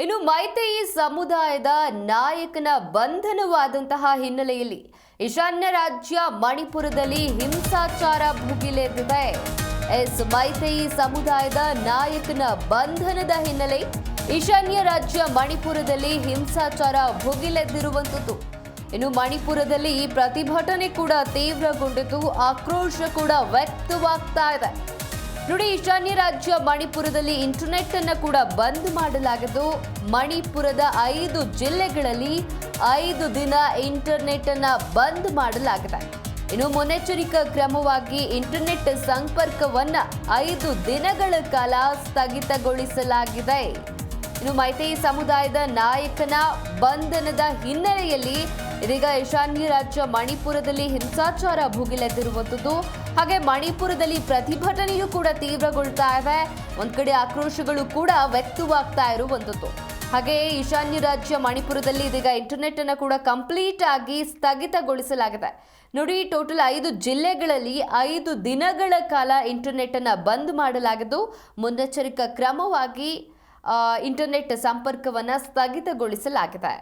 ಇನ್ನು ಮೈತೇಯಿ ಸಮುದಾಯದ ನಾಯಕನ ಬಂಧನವಾದಂತಹ ಹಿನ್ನೆಲೆಯಲ್ಲಿ ಈಶಾನ್ಯ ರಾಜ್ಯ ಮಣಿಪುರದಲ್ಲಿ ಹಿಂಸಾಚಾರ ಭುಗಿಲೆದ್ದಿದೆ. ಮೈತೇಯಿ ಸಮುದಾಯದ ನಾಯಕನ ಬಂಧನದ ಹಿನ್ನೆಲೆ ಈಶಾನ್ಯ ರಾಜ್ಯ ಮಣಿಪುರದಲ್ಲಿ ಹಿಂಸಾಚಾರ ಭುಗಿಲೆದ್ದಿರುವಂತದ್ದು. ಇನ್ನು ಮಣಿಪುರದಲ್ಲಿ ಪ್ರತಿಭಟನೆ ಕೂಡ ತೀವ್ರಗೊಂಡಿದ್ದು, ಆಕ್ರೋಶ ಕೂಡ ವ್ಯಕ್ತವಾಗ್ತಾ ಇದೆ. ನೋಡಿ, ಈಶಾನ್ಯ ರಾಜ್ಯ ಮಣಿಪುರದಲ್ಲಿ ಇಂಟರ್ನೆಟ್ ಅನ್ನು ಕೂಡ ಬಂದ್ ಮಾಡಲಾಗಿದ್ದು, ಮಣಿಪುರದ 5 ಜಿಲ್ಲೆಗಳಲ್ಲಿ 5 ದಿನ ಇಂಟರ್ನೆಟ್ ಅನ್ನ ಬಂದ್ ಮಾಡಲಾಗಿದೆ. ಇನ್ನು ಮುನ್ನೆಚ್ಚರಿಕಾ ಕ್ರಮವಾಗಿ ಇಂಟರ್ನೆಟ್ ಸಂಪರ್ಕವನ್ನ 5 ದಿನಗಳ ಕಾಲ ಸ್ಥಗಿತಗೊಳಿಸಲಾಗಿದೆ. ಇನ್ನು ಮೈತೇಯಿ ಸಮುದಾಯದ ನಾಯಕನ ಬಂಧನದ ಹಿನ್ನೆಲೆಯಲ್ಲಿ ಇದೀಗ ಈಶಾನ್ಯ ರಾಜ್ಯ ಮಣಿಪುರದಲ್ಲಿ ಹಿಂಸಾಚಾರ ಭುಗಿಲೆದ್ದಿರುವಂಥದ್ದು. ಹಾಗೆ ಮಣಿಪುರದಲ್ಲಿ ಪ್ರತಿಭಟನೆಯೂ ಕೂಡ ತೀವ್ರಗೊಳ್ತಾ ಇದೆ. ಒಂದ್ ಕಡೆ ಆಕ್ರೋಶಗಳು ಕೂಡ ವ್ಯಕ್ತವಾಗ್ತಾ ಇರುವಂಥದ್ದು. ಹಾಗೆ ಈಶಾನ್ಯ ರಾಜ್ಯ ಮಣಿಪುರದಲ್ಲಿ ಇದೀಗ ಇಂಟರ್ನೆಟ್ ಅನ್ನು ಕೂಡ ಕಂಪ್ಲೀಟ್ ಆಗಿ ಸ್ಥಗಿತಗೊಳಿಸಲಾಗಿದೆ. ನೋಡಿ, ಟೋಟಲ್ 5 ಜಿಲ್ಲೆಗಳಲ್ಲಿ 5 ದಿನಗಳ ಕಾಲ ಇಂಟರ್ನೆಟ್ ಅನ್ನ ಬಂದ್ ಮಾಡಲಾಗಿದ್ದು, ಮುನ್ನೆಚ್ಚರಿಕಾ ಕ್ರಮವಾಗಿ ಇಂಟರ್ನೆಟ್ ಸಂಪರ್ಕವನ್ನ ಸ್ಥಗಿತಗೊಳಿಸಲಾಗಿದೆ.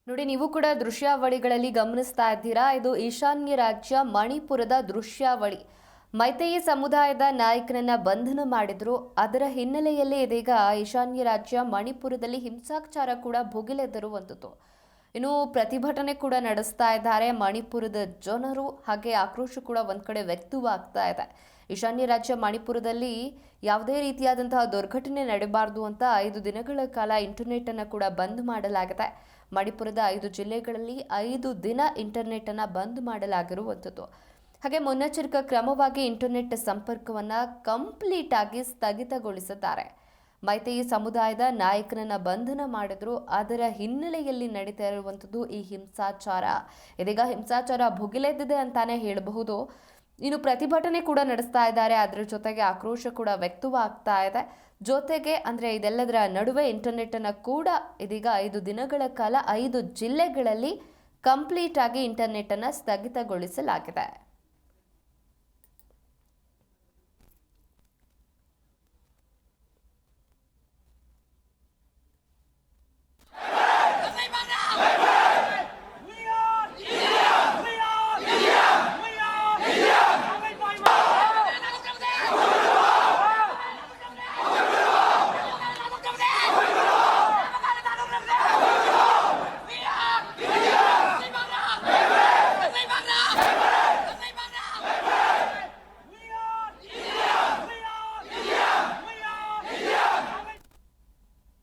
ನೋಡಿ, ನೀವು ಕೂಡ ದೃಶ್ಯಾವಳಿಗಳಲ್ಲಿ ಗಮನಿಸ್ತಾ ಇದ್ದೀರಾ. ಇದು ಈಶಾನ್ಯ ರಾಜ್ಯ ಮಣಿಪುರದ ದೃಶ್ಯಾವಳಿ. ಮೈತೇಯಿ ಸಮುದಾಯದ ನಾಯಕನನ್ನ ಬಂಧನ ಮಾಡಿದ್ರು. ಅದರ ಹಿನ್ನೆಲೆಯಲ್ಲಿ ಇದೀಗ ಈಶಾನ್ಯ ರಾಜ್ಯ ಮಣಿಪುರದಲ್ಲಿ ಹಿಂಸಾಚಾರ ಕೂಡ ಭುಗಿಲೆದ್ದಿರುವಂಥದ್ದು. ಇನ್ನು ಪ್ರತಿಭಟನೆ ಕೂಡ ನಡೆಸ್ತಾ ಇದ್ದಾರೆ ಮಣಿಪುರದ ಜನರು. ಹಾಗೆ ಆಕ್ರೋಶ ಕೂಡ ಒಂದ್ ಕಡೆ ವ್ಯಕ್ತವಾಗ್ತಾ ಇದೆ. ಈಶಾನ್ಯ ರಾಜ್ಯ ಮಣಿಪುರದಲ್ಲಿ ಯಾವುದೇ ರೀತಿಯಾದಂತಹ ದುರ್ಘಟನೆ ನಡೆಯಬಾರದು ಅಂತ 5 ದಿನಗಳ ಕಾಲ ಇಂಟರ್ನೆಟ್ ಅನ್ನು ಕೂಡ ಬಂದ್ ಮಾಡಲಾಗಿದೆ. ಮಣಿಪುರದ 5 ಜಿಲ್ಲೆಗಳಲ್ಲಿ 5 ದಿನ ಇಂಟರ್ನೆಟ್ ಅನ್ನು ಬಂದ್ ಮಾಡಲಾಗಿರುವಂಥದ್ದು. ಹಾಗೆ ಮುನ್ನೆಚ್ಚರಿಕಾ ಕ್ರಮವಾಗಿ ಇಂಟರ್ನೆಟ್ ಸಂಪರ್ಕವನ್ನು ಕಂಪ್ಲೀಟ್ ಆಗಿ ಸ್ಥಗಿತಗೊಳಿಸಿದ್ದಾರೆ. ಮೈತೇಯಿ ಸಮುದಾಯದ ನಾಯಕನನ್ನ ಬಂಧನ ಮಾಡಿದ್ರು. ಅದರ ಹಿನ್ನೆಲೆಯಲ್ಲಿ ನಡೀತಾ ಇರುವಂಥದ್ದು ಈ ಹಿಂಸಾಚಾರ. ಇದೀಗ ಹಿಂಸಾಚಾರ ಭುಗಿಲೆದ್ದಿದೆ ಅಂತಾನೆ ಹೇಳಬಹುದು. ಇನ್ನು ಪ್ರತಿಭಟನೆ ಕೂಡ ನಡೆಸ್ತಾ ಇದ್ದಾರೆ. ಅದರ ಜೊತೆಗೆ ಆಕ್ರೋಶ ಕೂಡ ವ್ಯಕ್ತವಾಗ್ತಾ ಇದೆ. ಜೊತೆಗೆ ಅಂದ್ರೆ ಇದೆಲ್ಲದರ ನಡುವೆ ಇಂಟರ್ನೆಟ್ ಅನ್ನು ಕೂಡ ಇದೀಗ 5 ದಿನಗಳ ಕಾಲ 5 ಜಿಲ್ಲೆಗಳಲ್ಲಿ ಕಂಪ್ಲೀಟ್ ಆಗಿ ಇಂಟರ್ನೆಟ್ ಅನ್ನು ಸ್ಥಗಿತಗೊಳಿಸಲಾಗಿದೆ.